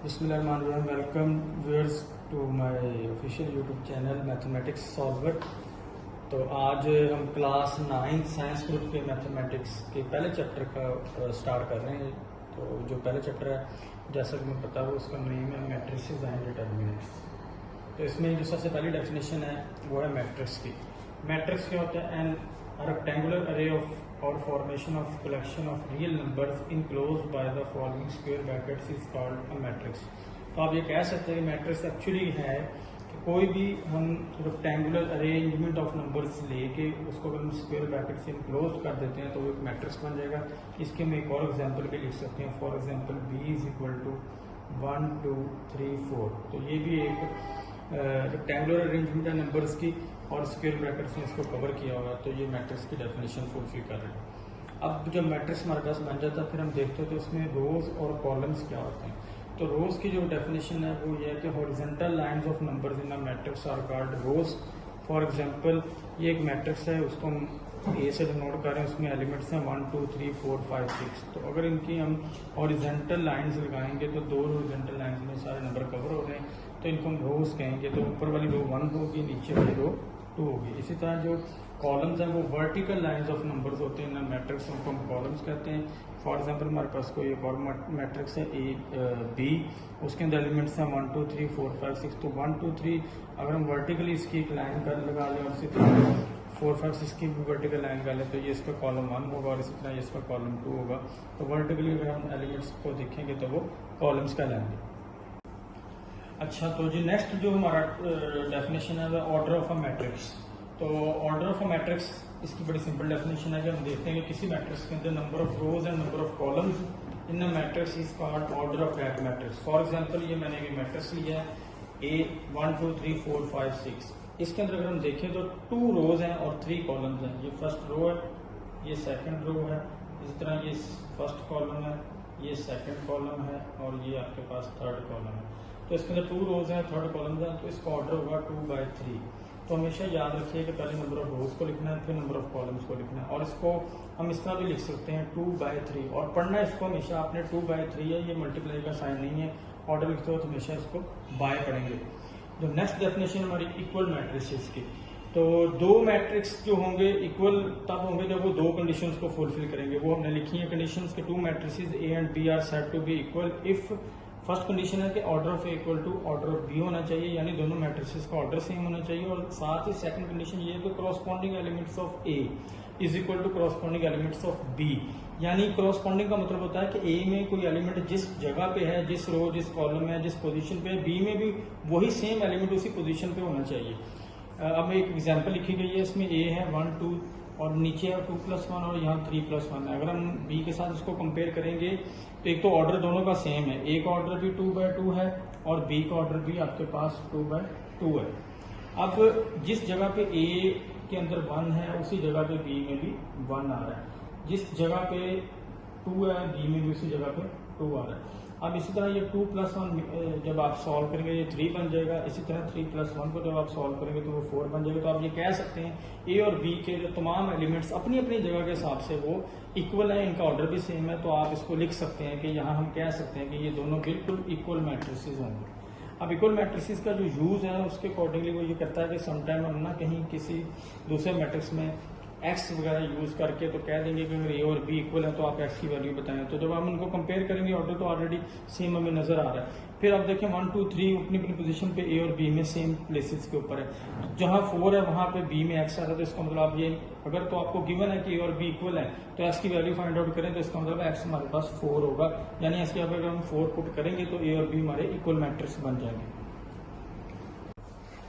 बिस्मिल्लाहिर्रहमानिर्रहीम। Welcome viewers to my official YouTube channel mathematics solver. तो आज हम क्लास 9 साइंस ग्रुप के मैथमेटिक्स के पहले चैप्टर का स्टार्ट कर रहे हैं। तो जो पहले चैप्टर है, जैसा कि मैं पता है, उसका नेम है मैट्रिसेस एंड डिटर्मिनेंट्स। तो इसमें जो सबसे पहली डेफिनेशन है वो है मैट्रिक्स की। मैट्रिक्स क्या होता है? एन रेक्टेंगुलर अरे ऑफ और formation of collection of real numbers enclosed by the following square brackets is called a matrix. तो आप ये कह सकते हैं कि मैट्रिक्स एक्चुअली है कि कोई भी हम रेक्टेंगुलर अरेंजमेंट ऑफ नंबर्स लेके उसको अगर हम स्क्वायर ब्रैकेट से इनक्लोज कर देते हैं तो वो एक मैट्रिक्स बन जाएगा। इसके हम एक और एग्जांपल भी लिख सकते हैं। For example b is equal to 1 2 3 4। तो ये भी एक रेक्टेंगुलर अरेंजमेंट है नंबर्स की और स्क्वायर ब्रैकेट से इसको कवर किया हुआ है। तो ये मैट्रिक्स की डेफिनेशन फुलफिल कर रहे हैं। अब जब मैट्रिक्स हमारे पास बन जाता है फिर हम देखते हैं तो उसमें रोज और कॉलम्स क्या होते हैं। तो रोज की जो डेफिनेशन है वो ये है कि horizontal lines of numbers in a matrix are called rows. For example ये एक मैट्रिक्स है, उसको हम ए से डिनोट कर रहे हैं, उसमें एलिमेंट्स हैं 1 2 3 4 5 6। तो अगर इनकी हम हॉरिजॉन्टल लाइंस लगाएंगे तो दो हॉरिजॉन्टल लाइंस में सारे नंबर कवर हो रहे हैं, तो इनको हम रोज कहेंगे। तो ऊपर वाली रो 1 होगी, नीचे वाली रो 2 होगी। इसी तरह जो कॉलम्स हैं वो वर्टिकल लाइंस ऑफ नंबर्स होते हैं ना मैट्रिक्स, उनको हम कॉलम्स कहते हैं। फॉर एग्जांपल हमारे पास कोई एक और मैट्रिक्स है बी, उसके अंदर एलिमेंट्स हैं 1 2 3 4 5 6। तो 1 2 3 अगर हम वर्टिकली इसकी एक लाइन कर लगा लें और इसी तरह 4 5 6 की भी वर्टिकल लाइन कर लें तो ये इसका कॉलम 1 होगा और इसी तरह ये इसका कॉलम 2 होगा। तो वर्टिकली अगर हम एलिमेंट्स को देखेंगे तो वो कॉलम्स कहलाएंगे। अच्छा, तो जी नेक्स्ट जो हमारा डेफिनेशन है वो ऑर्डर ऑफ अ मैट्रिक्स। तो ऑर्डर ऑफ अ मैट्रिक्स इसकी बड़ी सिंपल डेफिनेशन है कि हम देखते हैं कि किसी मैट्रिक्स के अंदर number of rose and number of columns in a matrix is called order of that matrix. For example ये मैंने एक मैट्रिक्स लिया है ए 1 2 3 4 5 6। इसके अंदर अगर हम देखें तो 2 रोज हैं और 3 कॉलम्स हैं। ये फर्स्ट रो है, ये सेकंड रो है, इसी तरह ये फर्स्ट कॉलम है, ये सेकंड कॉलम है और ये आपके पास थर्ड कॉलम है। तो इसके अंदर 2 रोज हैं, थर्ड कॉलम है, तो इसका ऑर्डर होगा 2/3। तो हमेशा याद रखिए कि पहले नंबर ऑफ रोज को लिखना है, फिर नंबर ऑफ कॉलम्स को लिखना है। और इसको हम इस तरह भी लिख सकते हैं 2/3। और पढ़ना इसको हमेशा आपने 2/3 है, ये मल्टीप्लाई का साइन नहीं है। ऑर्डर लिखते हो तो हमेशा इसको बाय पढ़ेंगे। जो नेक्स्ट डेफिनेशन हमारी इक्वल मैट्रिसेस की। तो दो मैट्रिक्स जो होंगे इक्वल तब होंगे जब वो दो कंडीशंस को फुलफिल करेंगे। वो हमने लिखी है कंडीशंस के 2 matrices A and B are said to be equal if first condition है कि order of A equal to order of B होना चाहिए, यानी दोनों मैट्रिसेस का ऑर्डर सेम होना चाहिए। और साथ ही सेकंड कंडीशन ये है कि corresponding elements of A is equal to corresponding elements of B. यानी करॉस्पॉन्डिंग का मतलब होता है कि ए में कोई एलिमेंट जिस जगह पे है, जिस रो जिस कॉलम में जिस पोजीशन पे है, बी में भी वही सेम एलिमेंट उसी पोजीशन पे होना चाहिए। अब एक एग्जांपल लिखी गई है, इसमें ए है 1 2 और नीचे है 2 + 1 और यहाँ 3 + 1 है। अगर हम बी के साथ इसको कंपेयर करेंगे तो एक तो ऑर्डर दोनों का सेम है, ए का ऑर्डर भी 2/2 है और बी का ऑर्डर भी आपके पास 2/2 है। अब जिस जगह पे ए के अंदर 1 है उसी जगह पे बी में भी 1 आ रहा है, जिस जगह पे 2 है बी में भी उसी जगह पे 2 आ रहा है। अब इसी तरह ये 2 + 1 जब आप सॉल्व करेंगे ये 3 बन जाएगा। इसी तरह 3 + 1 को जब आप सॉल्व करेंगे तो वो 4 बन जाएगा। तो आप ये कह सकते हैं ए और बी के जो तमाम एलिमेंट्स अपनी अपनी जगह के हिसाब से वो इक्वल है, इनका ऑर्डर भी सेम है। तो आप इसको लिख सकते हैं कि यहाँ हम कह सकते हैं कि ये दोनों बिल्कुल इक्वल मैट्रिसेस होंगे। अब इक्वल मैट्रिसेस का जो यूज है उसके अकॉर्डिंगली वो ये करता है कि समटाइम हम ना कहीं किसी दूसरे मैट्रिक्स में एक्स वगैरह यूज करके तो कह देंगे कि अगर ए और बी इक्वल है तो आप एक्स की वैल्यू बताएं। तो जब हम उनको कंपेयर करेंगे ऑर्डर तो ऑलरेडी सेम हमें नजर आ रहा है। फिर आप देखें 1 2 3 अपनी अपनी पोजीशन पे ए और बी में सेम प्लेसेस के ऊपर है। जहां 4 है वहां पे बी में एक्स आ रहा है। तो इसका मतलब आप ये अगर तो आपको गिवन है कि ए और बी इक्वल है तो एक्स की वैल्यू फाइंड आउट करें तो इसका मतलब एक्स हमारे पास 4 होगा। यानी इसके अगर हम 4 पुट करेंगे तो ए और बी हमारे इक्वल मैट्रिक्स बन जाएंगे।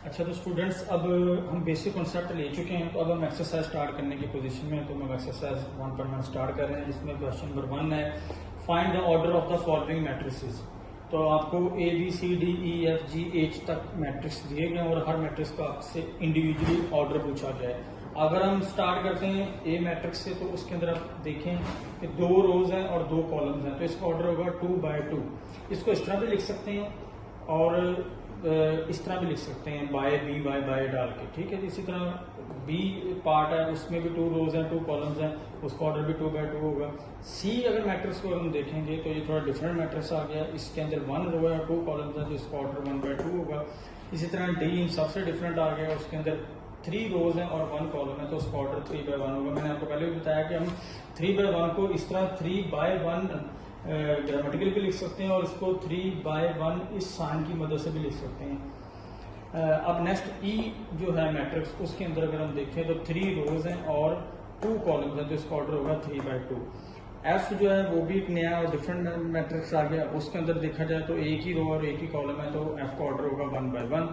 अच्छा, तो स्टूडेंट्स अब हम बेसिक कॉन्सेप्ट ले चुके हैं, तो अब हम एक्सरसाइज स्टार्ट करने की पोजीशन में हैं। तो हम एक्सरसाइज 1.1 स्टार्ट कर रहे हैं, जिसमें क्वेश्चन नंबर 1 है find the order of the following matrices. तो आपको A B C D E F G H तक मैट्रिक्स दिए गए और हर मैट्रिक्स का आपसे इंडिविजुअली ऑर्डर पूछा गया है। अगर हम स्टार्ट करते हैं ए मैट्रिक्स से तो उसके अंदर आप देखें कि 2 रोज हैं और 2 कॉलम्स हैं, तो इसका ऑर्डर होगा 2/2। इसको इस तरह भी लिख सकते हैं और इस तरह भी लिख सकते हैं बाय बी बाय डाल के, ठीक है। इसी तरह बी पार्ट है उसमें भी 2 रोज हैं 2 कॉलम्स हैं, उसका ऑर्डर भी 2 बाय 2 होगा। सी अगर मैट्रिक्स को हम देखेंगे तो ये थोड़ा डिफरेंट मैट्रिक्स आ गया, इसके अंदर 1 रो है 2 कॉलम्स हैं तो इसका ऑर्डर 1 बाय 2 होगा। इसी तरह डी इन सबसे डिफरेंट आ गया, उसके अंदर 3 रोज हैं और 1 कॉलम है तो उसका ऑर्डर 3 बाय 1 होगा। मैंने आपको पहले भी बताया कि हम 3 बाय 1 को इस तरह 3 बाय 1 ग्रामेटिकली भी लिख सकते हैं और इसको 3 बाय 1 इस साइन की मदद से भी लिख सकते हैं। अब नेक्स्ट ई जो है मैट्रिक्स, उसके अंदर अगर हम देखें तो 3 रोज हैं और 2 कॉलम्स हैं तो इसका ऑर्डर होगा 3 बाय 2। एफ जो है वो भी एक नया और डिफरेंट मैट्रिक्स आ गया, उसके अंदर देखा जाए तो एक ही रो और एक ही कॉलम है तो एफ का ऑर्डर होगा 1 बाय 1।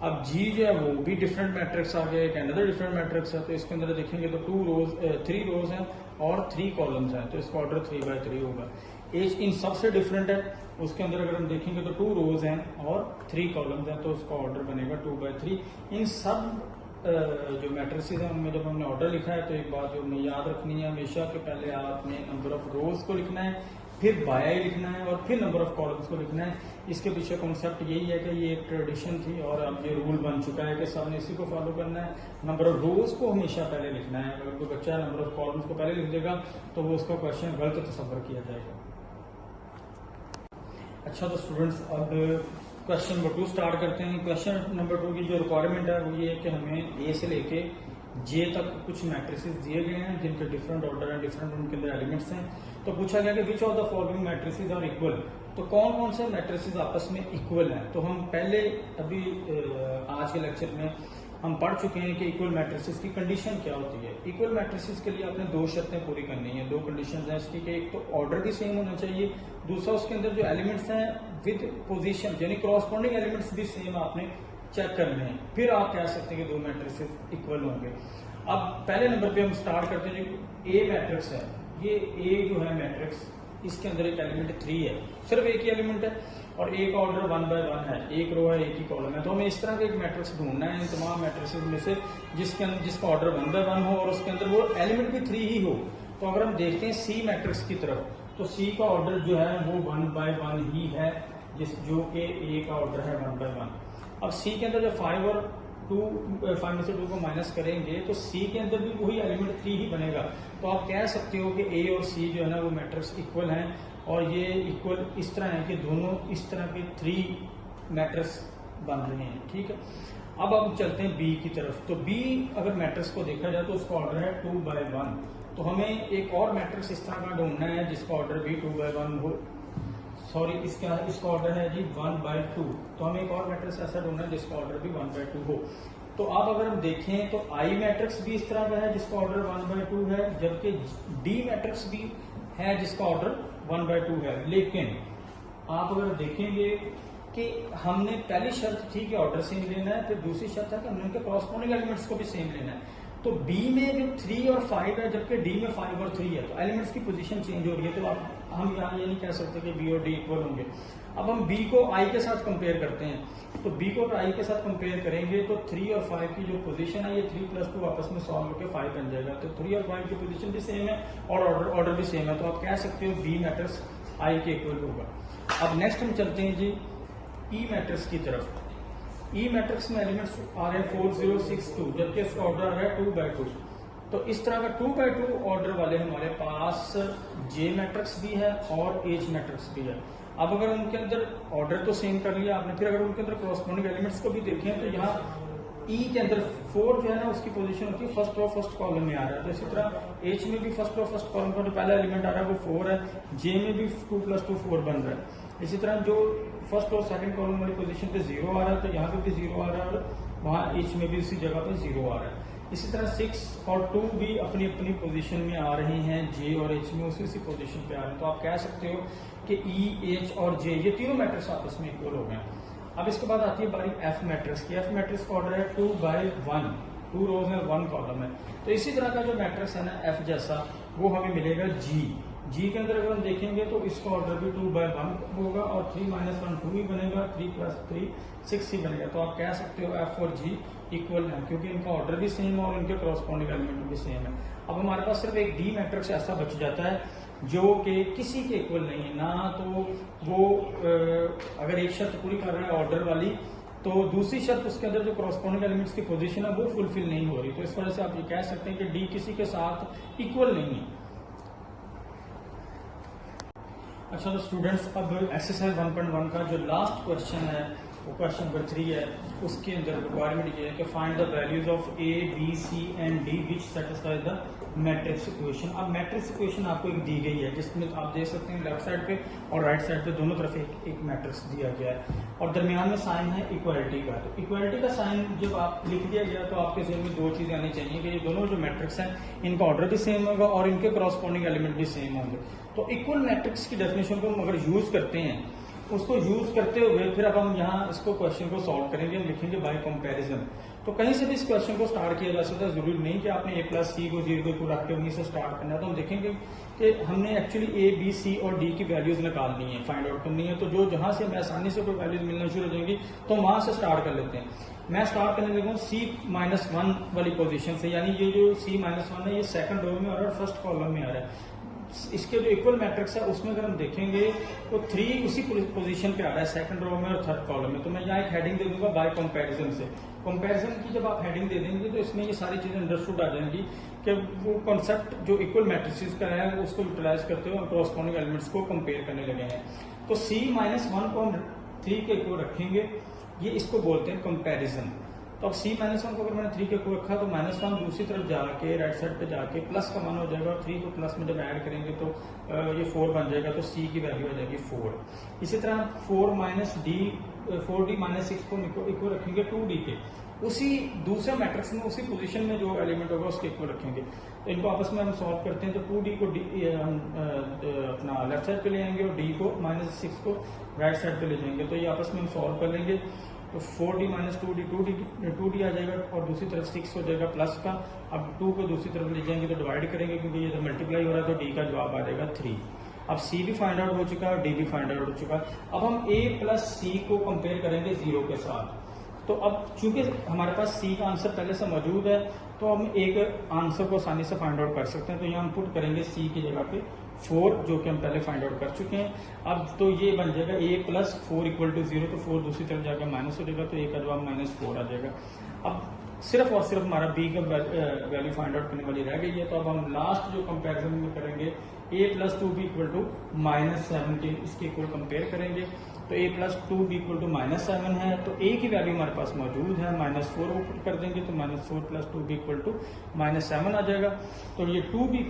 अब जी जो है वो भी डिफरेंट मैट्रिक्स आ गया, एक अनदर डिफरेंट मैट्रिक्स है तो इसके अंदर देखेंगे तो 3 रोज हैं और 3 कॉलम्स हैं तो इसका ऑर्डर 3 बाय 3 होगा। एच इन सबसे डिफरेंट है, उसके अंदर अगर हम देखेंगे तो 2 रोज हैं और 3 कॉलम्स हैं तो उसका ऑर्डर बनेगा 2 बाय 3। इन सब जो मैट्रिसेस हैं उनमें जब हमने ऑर्डर लिखा है तो एक बात जो हमें याद रखनी है हमेशा कि पहले आपने नंबर ऑफ रोज को लिखना है, फिर बाय लिखना है और फिर नंबर ऑफ कॉलम्स को लिखना है। इसके पीछे कॉन्सेप्ट यही है कि ये एक ट्रेडिशन थी और अब ये रूल बन चुका है कि सबने इसी को फॉलो करना है। नंबर ऑफ रोज को हमेशा पहले लिखना है, अगर कोई बच्चा नंबर ऑफ कॉलम्स को पहले लिख देगा तो वो उसका क्वेश्चन गलत तस्वर किया जाएगा। अच्छा तो स्टूडेंट्स अब क्वेश्चन नंबर 2 स्टार्ट करते हैं। क्वेश्चन नंबर 2 की जो रिक्वायरमेंट है वो ये है कि हमें ए से लेके जे तक कुछ मैट्रिसेस दिए गए हैं जिनके डिफरेंट ऑर्डर हैं, डिफरेंट उनके अंदर एलिमेंट्स हैं। तो पूछा गया कि which of the following matrices are equal, तो कौन कौन से मैट्रिसेस आपस में इक्वल हैं। तो हम पहले अभी आज के लेक्चर में हम पढ़ चुके हैं कि इक्वल मैट्रिसेस की कंडीशन क्या होती है। इक्वल मैट्रिसेस के लिए आपने 2 शर्तें पूरी करनी है, 2 कंडीशंस हैं इसकी कि एक तो ऑर्डर भी सेम होना चाहिए, दूसरा उसके अंदर जो एलिमेंट्स हैं विद पोजीशन यानी क्रॉसपोंडिंग एलिमेंट्स भी सेम आपने चेक करने हैं, फिर आप कह सकते हैं कि 2 मैट्रिसेस इक्वल होंगे। अब पहले नंबर पे हम स्टार्ट करते हैं, जो ए मैट्रिक्स है, ये ए जो है मैट्रिक्स इसके अंदर एक एलिमेंट 3 है, सिर्फ एक ही एलिमेंट है और ए का ऑर्डर 1 बाय 1 है, एक रो है एक ही कॉलम है। तो हमें इस तरह का एक मैट्रिक्स ढूंढना है इन तमाम मैट्रिक्स में से जिसका ऑर्डर 1 बाय 1 हो और उसके अंदर वो एलिमेंट भी 3 ही हो। तो अगर हम देखते हैं सी मैट्रिक्स की तरफ तो सी का ऑर्डर जो है वो 1 बाय 1 ही है, जो कि ए का ऑर्डर है 1 बाय 1। अब सी के अंदर जब 5 और 5 में से 2 को माइनस करेंगे तो सी के अंदर भी वही एलिमेंट 3 ही बनेगा। तो आप कह सकते हो कि ए और सी जो है ना वो मैट्रिक्स इक्वल हैं और ये इक्वल इस तरह है कि दोनों इस तरह के 3 मैट्रिक्स बन रहे हैं। ठीक है, अब हम चलते हैं बी की तरफ। तो बी अगर मैट्रिक्स को देखा जाए तो उसका ऑर्डर है 2 बाय 1। तो हमें एक और मैट्रिक्स इस तरह का ढूंढना है जिसका ऑर्डर भी 2 बाय 1 हो, सॉरी इसका ऑर्डर है जी 1 बाय 2। तो हमें एक और मैट्रिक्स ऐसा ढूंढना है जिसका ऑर्डर भी 1 बाय 2 हो। तो अब अगर हम देखें तो आई मैट्रिक्स भी इस तरह का है जिसका ऑर्डर 1 बाय 2 है, जबकि डी मैट्रिक्स भी है जिसका ऑर्डर 1 बाय 2 है। लेकिन आप अगर देखेंगे कि हमने पहली शर्त थी कि ऑर्डर सेम लेना है, फिर दूसरी शर्त है कि हमने उनके कॉरस्पॉन्डिंग एलिमेंट्स को भी सेम लेना है। तो बी में जो 3 और 5 है जबकि डी में 5 और 3 है, तो एलिमेंट्स की पोजीशन चेंज हो रही है। तो हम यहाँ ये नहीं कह सकते कि बी और डी इक्वल होंगे। अब हम बी को आई के साथ कंपेयर करते हैं, तो बी को अगर आई के साथ कंपेयर करेंगे तो 3 और 5 की जो पोजीशन है ये 3 + 2 आपस में सॉल्व होकर 5 बन जाएगा। तो 3 और 5 की पोजीशन भी सेम है और ऑर्डर भी सेम है। तो आप कह सकते हो बी मैट्रिक्स आई के इक्वल होगा। अब नेक्स्ट हम चलते हैं जी ई मैट्रिक्स की तरफ। ई मैट्रिक्स में एलिमेंट्स आ रहे हैं 4 0 6 2 जबकि इसका ऑर्डर आ रहा है 2 बाय 2। तो इस तरह का 2 बाय 2 ऑर्डर वाले हमारे पास जे मैट्रिक्स भी है और एच मैट्रिक्स भी है। अब अगर उनके अंदर ऑर्डर तो सेम कर लिया आपने, फिर अगर उनके अंदर कॉरस्पॉन्डिंग एलिमेंट्स को भी देखें तो यहाँ ई के अंदर 4 जो है ना उसकी पोजीशन होती है फर्स्ट रो फर्स्ट कॉलम में आ रहा है। तो इसी तरह एच में भी फर्स्ट रो फर्स्ट कॉलम का जो पहला एलिमेंट आ रहा है वो 4 है, जे में भी 2 + 2 4 बन रहा है। इसी तरह जो फर्स्ट और सेकंड कॉलम वाली पोजीशन पे 0 आ रहा है तो यहाँ पे भी 0 आ रहा है और वहाँ एच में भी उसी जगह पे 0 आ रहा है। इसी तरह 6 और 2 भी अपनी अपनी पोजीशन में आ रहे हैं, जे और एच में उसी पोजीशन पे आ रहे हैं। तो आप कह सकते हो कि ई एच और जे ये तीनों मैट्रिक्स आपस में इक्वल हो गए। अब इसके बाद आती है बारी एफ मैट्रिक्स की। एफ मैट्रिक्स का ऑर्डर है 2 बाय 1, 2 रोज है 1 कॉलम है। तो इसी तरह का जो मैट्रिक्स है ना एफ जैसा वो हमें मिलेगा जी के अंदर अगर हम देखेंगे तो इसका ऑर्डर भी 2 बाय 1 होगा और 3 - 1 2 ही बनेगा, 3 + 3 6 ही बनेगा। तो आप कह सकते हो एफ और जी इक्वल है क्योंकि इनका ऑर्डर भी सेम है और इनके कॉरस्पॉन्डिंग एलिमेंट भी सेम है। अब हमारे पास सिर्फ एक डी मैट्रिक्स ऐसा बच जाता है जो कि किसी के इक्वल नहीं है ना। तो वो अगर एक शर्त पूरी कर रहा है ऑर्डर वाली तो दूसरी शर्त उसके अंदर जो कॉरस्पॉन्डिंग एलिमेंट्स की पोजीशन है वो फुलफिल नहीं हो रही, तो इस वजह से आप ये कह सकते हैं कि डी किसी के साथ इक्वल नहीं है। अच्छा तो स्टूडेंट्स, अब एक्सरसाइज 1.1 का जो लास्ट क्वेश्चन है वो क्वेश्चन नंबर 3 है। उसके अंदर रिक्वायरमेंट ये है कि find the values of A B C and D which satisfy the matrix equation. अब मैट्रिक्स इक्वेशन आपको एक दी गई है जिसमें आप देख सकते हैं लेफ्ट साइड पे और राइट साइड पे दोनों तरफ एक मैट्रिक्स दिया गया है और दरमियान में साइन है इक्वालिटी का। तो इक्वालिटी का साइन जब आप लिख दिया गया तो आपके जहन में दो चीजें आनी चाहिए कि ये दोनों जो मैट्रिक्स हैं इनका ऑर्डर भी सेम होगा और इनके कॉरस्पॉन्डिंग एलिमेंट भी सेम होंगे। तो इक्वल मैट्रिक्स की डेफिनेशन को हम अगर यूज करते हैं, उसको यूज करते हुए फिर अब हम यहाँ इसको क्वेश्चन को सॉल्व करेंगे, हम लिखेंगे बाय कंपैरिजन। तो कहीं से भी इस क्वेश्चन को स्टार्ट किया जा सकता है, जरूरी नहीं कि आपने ए प्लस सी को 0 को रख के वहीं से स्टार्ट करना है। तो हम देखेंगे कि हमने एक्चुअली ए बी सी और डी की वैल्यूज निकालनी है, फाइंड आउट करनी है। तो जो जहां से हमें आसानी से कोई वैल्यूज मिलना शुरू हो जाएंगी तो वहां से स्टार्ट कर लेते हैं। मैं स्टार्ट करने लगा हूँ C-1 वाली पोजीशन से, यानी ये जो C-1 है ये सेकंड रो में आ रहा है और फर्स्ट कॉलम में आ रहा है। इसके जो इक्वल मैट्रिक्स है उसमें अगर हम देखेंगे तो 3 उसी पोजीशन पे आ रहा है, सेकंड रो में और थर्ड कॉलम में। तो मैं यहाँ एक हेडिंग दे दूंगा बाय कंपैरिजन से। कंपैरिजन की जब आप हेडिंग दे देंगे तो इसमें ये सारी चीजें अंडरस्टूड आ जाएंगी कि वो कॉन्सेप्ट जो इक्वल मैट्रिक्स का है उसको यूटिलाइज करते हुए कॉरस्पॉन्डिंग एलिमेंट्स को कंपेयर करने लगे हैं। तो C-1 को हम 3 के इक्वल रखेंगे, ये इसको बोलते हैं कंपैरिजन। तो अब C-1 को अगर मैंने 3 के इक्वल रखा तो -1 दूसरी तरफ जाके राइट साइड पे जाके प्लस का मान हो जाएगा और 3 को प्लस में जब ऐड करेंगे तो ये 4 बन जाएगा, तो C की वैल्यू हो जाएगी 4। इसी तरह 4D-6 को इक्वल रखेंगे 2D के, उसी दूसरे मैट्रिक्स में उसी पोजीशन में जो एलिमेंट होगा उसके इक्वल रखेंगे। तो इनको आपस में हम सॉल्व करते हैं। तो 2D को हम अपना लेफ्ट साइड पे ले आएंगे और D को -6 को राइट साइड पे ले जाएंगे। तो ये आपस में हम सॉल्व कर लेंगे। तो 4D - 2D आ जाएगा और दूसरी तरफ 6 हो जाएगा प्लस का। अब 2 को दूसरी तरफ ले जाएंगे तो डिवाइड करेंगे क्योंकि ये तो मल्टीप्लाई हो रहा है, तो D का जवाब आ जाएगा 3। अब C भी फाइंड आउट हो चुका है और D भी फाइंड आउट हो चुका है। अब हम A + C को कंपेयर करेंगे 0 के साथ। तो अब चूंकि हमारे पास C का आंसर पहले से मौजूद है तो हम एक आंसर को आसानी से फाइंड आउट कर सकते हैं। तो यहाँ हम पुट करेंगे C की जगह पे 4, जो कि हम पहले फाइंड आउट कर चुके हैं। अब तो ये बन जाएगा A + 4 = 0, तो 4 दूसरी तरफ जाकर माइनस हो जाएगा, तो A का जवाब -4 आ जाएगा। अब सिर्फ और सिर्फ हमारा B का वैल्यू फाइंड आउट करने वाली रह गई है। तो अब हम लास्ट जो कंपैरिजन में करेंगे A + 2B = -7 के इसके इक्वल कंपेयर करेंगे। तो A + 2B = -7 है, तो A की वैल्यू हमारे पास मौजूद है, -4 को पुट कर देंगे तो -4 + 2B = -7 आ जाएगा। तो ये 2B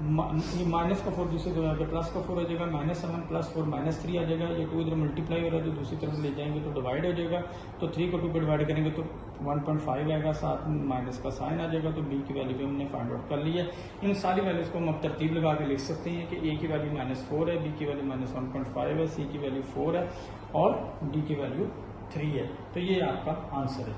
ये माइनस का 4 दूसरी तरफ जाकर प्लस का 4 हो जाएगा, -7 + 4 -3 आ जाएगा। ये 2 इधर मल्टीप्लाई हो रहा है तो दूसरी तरफ ले जाएंगे तो डिवाइड हो जाएगा। तो 3 को 2 पे डिवाइड करेंगे तो 1.5 आएगा, साथ में माइनस का साइन आ जाएगा। तो B की वैल्यू भी हमने फाइंड आउट कर ली है। इन सारी वैल्यूज को हम अब तरतीब लगा के लिख सकते हैं कि A की वैल्यू -4 है, B की वैल्यू -1.5 है, C की वैल्यू 4 है और D की वैल्यू 3 है। तो ये आपका आंसर है।